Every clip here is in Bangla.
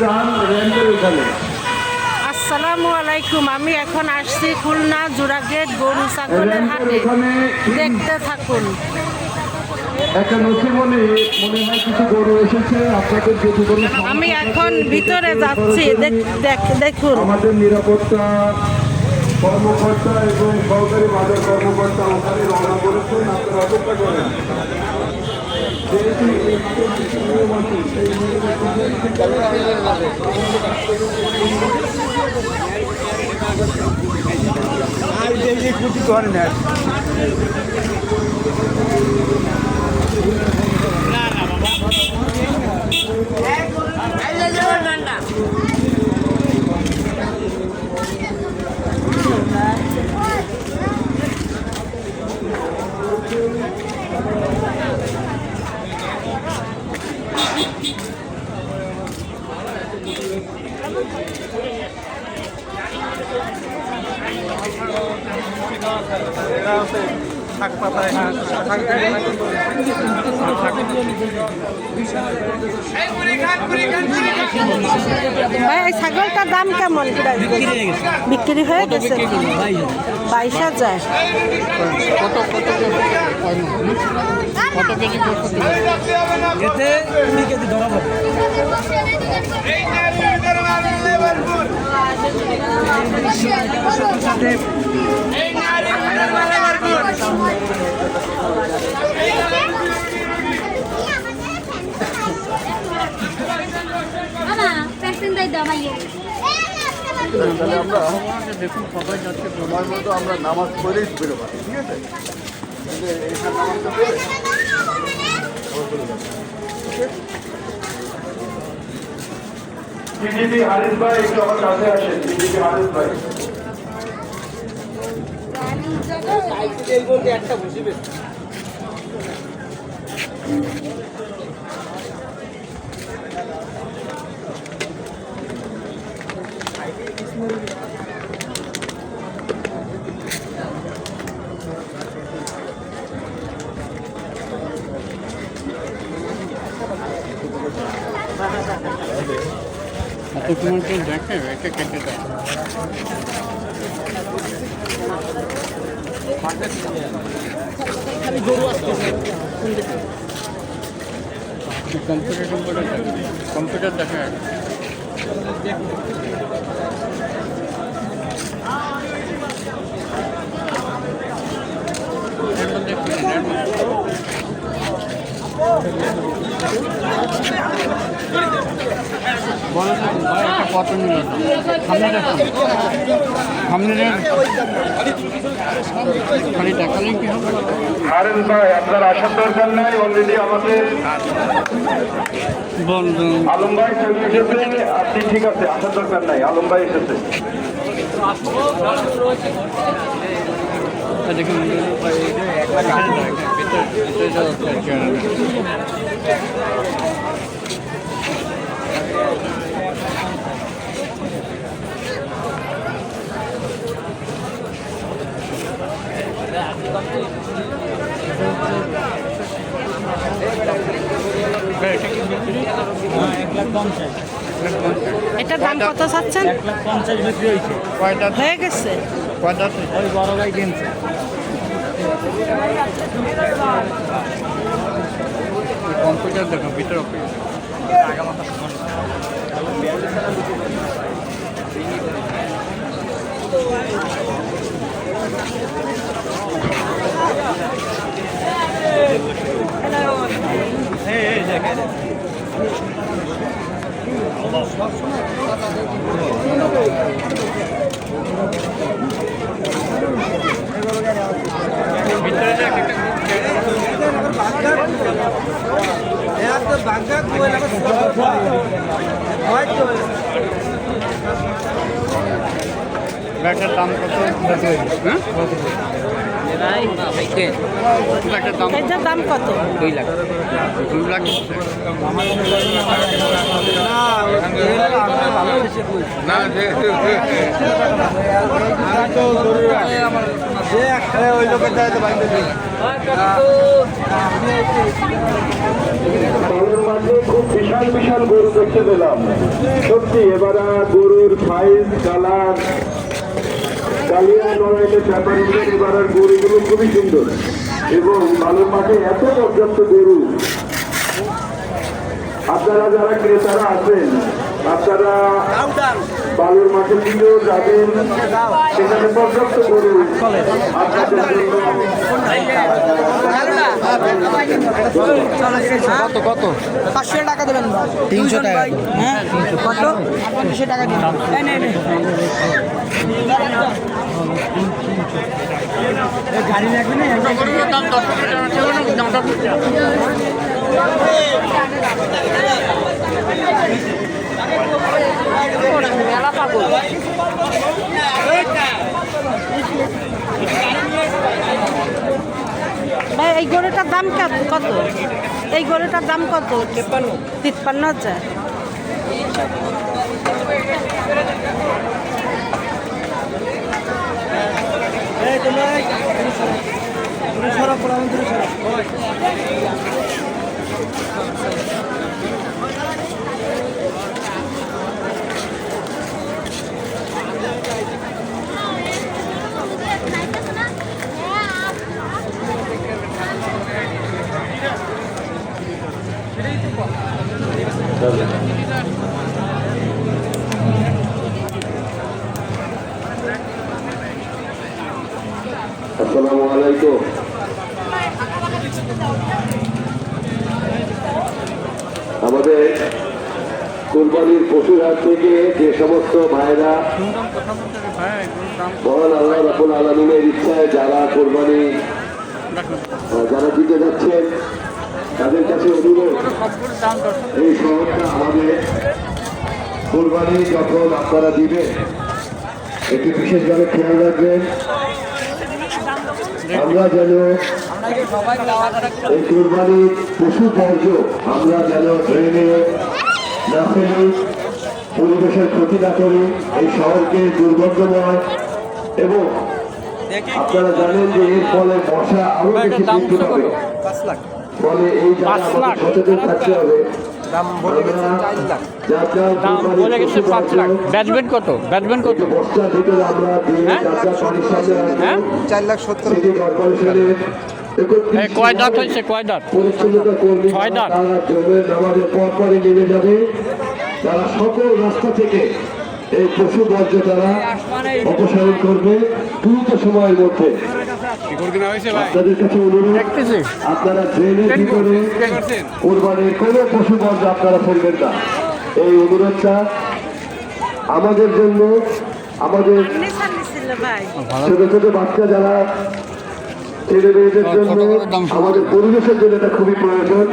যান র্যাম্পের ওখানে। আসসালামু আলাইকুম। আমি এখন আসছি খুলনা জোড়াগেট গরু ছাগলের হাটে। দেখতে থাকুন। একটা নথিমণি মনে হয় কিছু গরু এসেছে আপনাদের যদি কোনো আমি এখন ভিতরে যাচ্ছি। দেখুন আমাদের নিরাপত্তা কর্মকর্তা এবং সরকারি বাজার কর্মকর্তা ওখানে রওনা করেছেন, আপনারা অপেক্ষা করেন। যেহেতু এই হাটের কিছু নিয়ম আছে সেই ক্ষতি করেন না। ভাই এই ছাগলটার দাম কেমন? বিক্রি হয়ে গেছে 22,000। কত কেজি এতে 2 কেজি ধরা হবে। দেখুন সবাই যাচ্ছে সময় মতো আমরা নামাজ পড়েই বেরোবো, ঠিক আছে? বিজেপি হারিস ভাই একটু আমার কাছে আসেন। বিজেপি হারিস ভাই একটা বসিবে। তোমার কেউ দেখে এটা কেটে দেয়। কম্পিউটার দেখে কত নিল সামনে খালি দেখালেই কি হবে? হারেন ভাই আপনার আসার দরকার নাই, অলরেডি আমাদের আলম ভাই চলে এসেছে। আপনি ঠিক আছে, আসার দরকার নাই, আলম ভাই এসেছে। দেখুন এটার দাম কত চাচ্ছেন? 1,50,000 বিক্রি হয়েছে। হয়ে গেছে। ওই বড় ভাই কিনছে। কম্পিউটার দেখো ভিতরে ব্যাগটার দাম কত? এটার দাম কত? 2 লাখ। 2 লাখ না ওই লোকের দাঁড়াতে বাইরে বালুর মাঠে খুব বিশাল বিশাল গরু দেখতে পেলাম। সত্যি এবারে গরুর সাইজ, কালার, কালিয়া লড়াইয়ের ব্যাপার এবার গরুগুলো খুবই সুন্দর এবং বালুর মাঠে এত পর্যাপ্ত গরু। আপনারা যারা ক্রেতারা আছেন আপনারা বালুর মাঠে দিয়েও যাবেন, সেখানে পর্যাপ্ত গরু আপনাদের জন্য। কত 500 টাকা দেবেন 300 টাকা। হ্যাঁ কত 500 টাকা দিন গাড়ি লাগবে না মেলা পাগল। ভাই এই গরুটার দাম কত? এই গরুটার দাম কত? 53,000। আসসালামু আলাইকুম। আমাদের কুরবানির পশুর হাট থেকে যে সমস্ত ভাইরা মহান আল্লাহ রাব্বুল আলামিনের ইচ্ছায় যারা কোরবানি যারা দিতে যাচ্ছেন তাদের কাছে অনুরোধ, এই শহরটা আমাদের কোরবানি যখন আপনারা দিবেন একটু বিশেষভাবে খেয়াল রাখবেন, আমরা যেন এই কোরবানির পশু বর্জ্য আমরা যেন ড্রেনে না ফেলি, পরিবেশের ক্ষতি না করি, এই শহরকে দুর্গন্ধময়। এবং আপনারা জানেন যে এর ফলে মশা আরো বেশি বৃদ্ধি পাবে, ফলে এই জায়গায় আমাদের সচেতন থাকতে হবে। ব্যাটসম্যান কত? বস্তার ভিতরে আমরা দিয়ে যাত্রা পানির সামনে রাখবো। 4,70,000। সিটি কর্পোরেশনের কয় দাঁত হয়েছে? কয় দাঁত? পরিচ্ছন্নতা কর্মী 6 দাঁত। তারা জমের নামাজের পরপরই নেমে যাবে। তারা সকল রাস্তা থেকে এই পশু বর্জ্য তারা অপসারণ করবে দ্রুত সময়ের মধ্যে। আপনাদের কাছে অনুরোধ, আপনারা ড্রেনের ভিতরে কোরবানির কোনো পশু বর্জ্য আপনারা ফেলবেন না। এই অনুরোধটা আমাদের জন্য, আমাদের ছোট ছোট বাচ্চা যারা ছেলে মেয়েদের জন্য, আমাদের পরিবেশের জন্য এটা খুবই প্রয়োজন।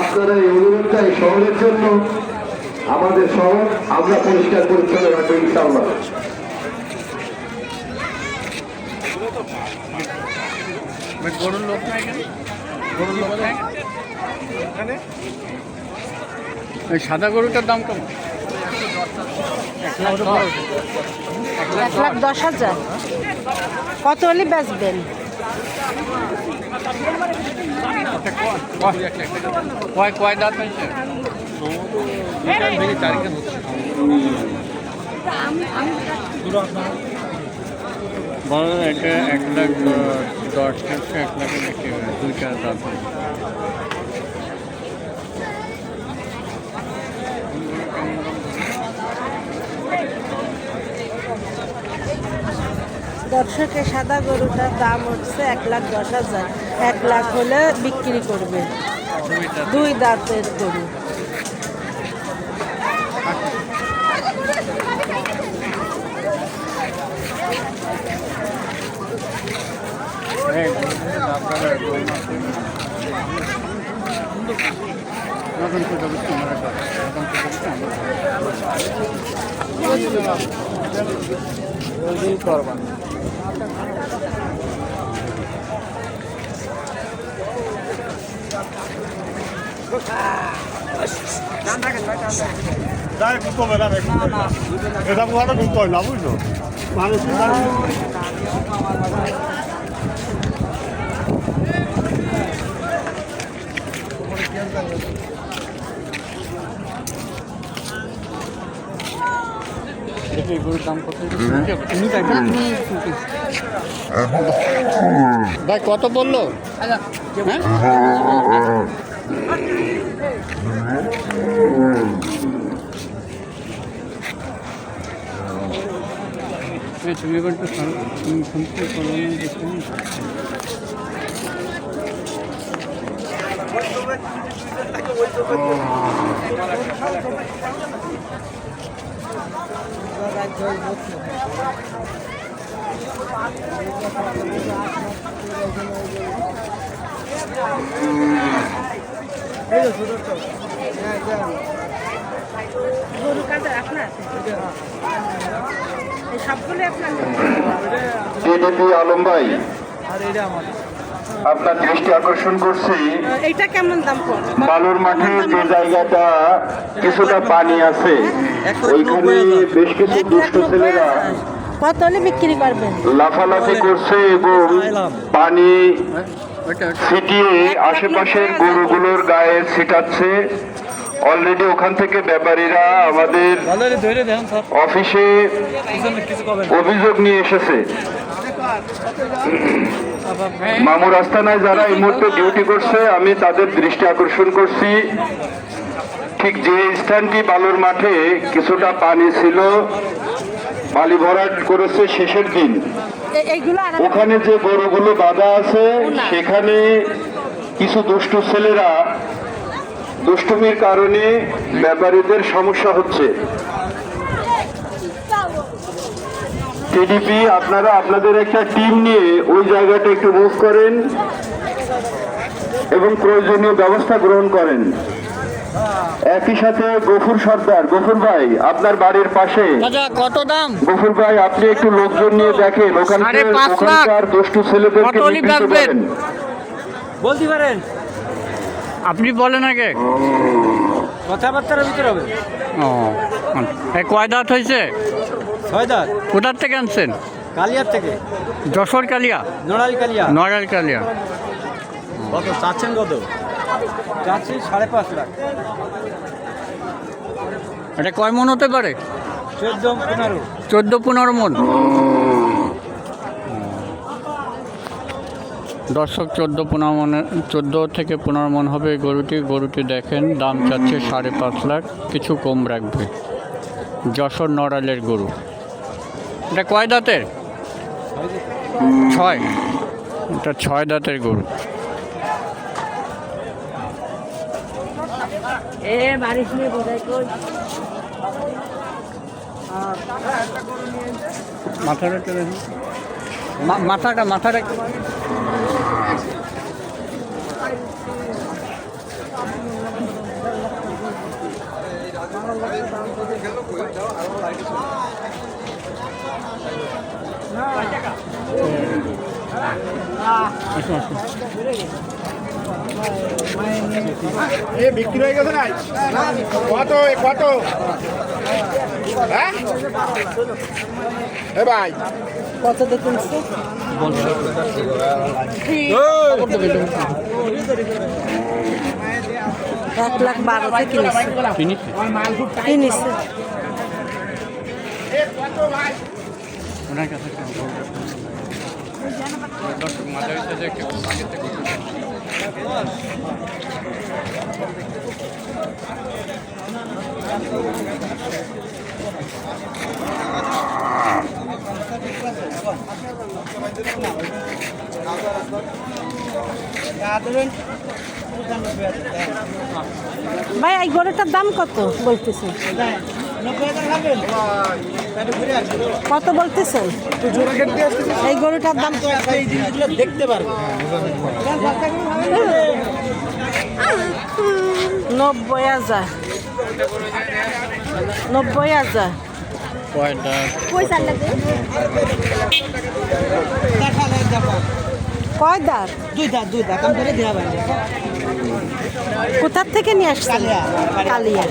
আপনারা এই অনুরোধটা এই শহরের জন্য, আমাদের শহর আমরা পরিষ্কার পরিচ্ছন্ন রাখবো ইনশাআল্লাহ। গরুর লোক নাই এখানে? গরুর লোক নাই এখানে? এই সাদা গরুটার দাম কেমন? 1,10,000। কত হলে বেচবেন? কয় দাঁত হয়েছে? বড় এটা 1,10,000 থেকে 1,00,000 বিক্রি হবে, 2-4 দাঁত হয়েছে। দর্শকে সাদা গরুটার দাম হচ্ছে 1,10,000। 1 লাখ হলে বিক্রি করবে। 2 দাঁতের গরু। করবা যাই একটু কমে দাম একটু এটা পুরোটা ঘুরতে হয় না বুঝছো মানুষ দেখি গরুর দাম কত ভাই কত বললো হ্যাঁ তুমি এবার একটু সম্পূর্ণ গরু কাটা আপনার এই সবগুলো আপনার টিডিপি আলম ভাই আপনার দৃষ্টি আকর্ষণ করছি এইটা কেমন দাম পড়বে বালুর মাঠে যে জায়গাটা কিছুটা পানি আছে ওইখানে বেশ কিছু দুষ্ট ছেলেরা কত হলে বিক্রি করবেন লাফালাফি করছে এবং পানি ছিটিয়ে আশেপাশের গরুগুলোর গায়ে ছিটাচ্ছে। অলরেডি ওখান থেকে ব্যাপারীরা আমাদের অফিসে অভিযোগ নিয়ে এসেছে। মামুর আস্তানায় যারা এই মুহূর্তে ডিউটি করছে আমি তাদের দৃষ্টি আকর্ষণ করছি, ঠিক যে স্থানটি বালুর মাঠে কিছুটা পানি ছিল, বালি ভরাট করেছে শেষের দিন, ওখানে যে গরুগুলো বাঁধা আছে সেখানে কিছু দুষ্টু ছেলেরা দুষ্টুমির কারণে ব্যাপারীদের সমস্যা হচ্ছে। টিডিপি আপনারা আপনাদের একটা টিম নিয়ে ওই জায়গাটা একটু মুভ করেন এবং প্রয়োজনীয় ব্যবস্থা গ্রহণ করেন। একই সাথে গফুর সর্দার, গফুর ভাই আপনার বাড়ির পাশে কত দাম গফুর ভাই আপনি একটু লোকজন নিয়ে দেখেন ওখানকার দুষ্টু ছেলেদেরকে নিবৃত্ত করেন। বলতে পারেন আপনি বলেন আগে কথাবার্তার ভিতরে হবে। ও কয় দাঁত হয়েছে? 6 দাঁত। কোথার থেকে আনছেন? কালিয়ার থেকে। যশোর কালিয়া? নড়াইল কালিয়া। নড়াইল কালিয়া। কত চাচ্ছেন? কত চাচ্ছি? 5.5 লাখ। এটা কয় মন হতে পারে? 14-15। 14-15 মন। দর্শক 14-15 মনের 14 থেকে 15 মন হবে এই গরুটি দেখেন, দাম চাচ্ছে 5.5 লাখ, কিছু কম রাখবে। যশোর নড়াইলের গরু। এটা কয় দাঁতের? 6। এটা 6 দাঁতের গরু। মাথাটা বিক্রি হয়ে গেছে না কত কত হ্যাঁ ভাই কত দেখুন 1,12,000 কিনেছে। ওনার কাছে ভাই এই গরুটার দাম কত বলতেছেন? কত বলতেছেন এই গরুটার দাম? দেখতে পারবে 90,000। 90,000। কয় দাঁত? দুই দাঁত আমি ধরে দেওয়া পারি কোথার থেকে নিয়ে আসছেন? কালিয়া। কালিয়া।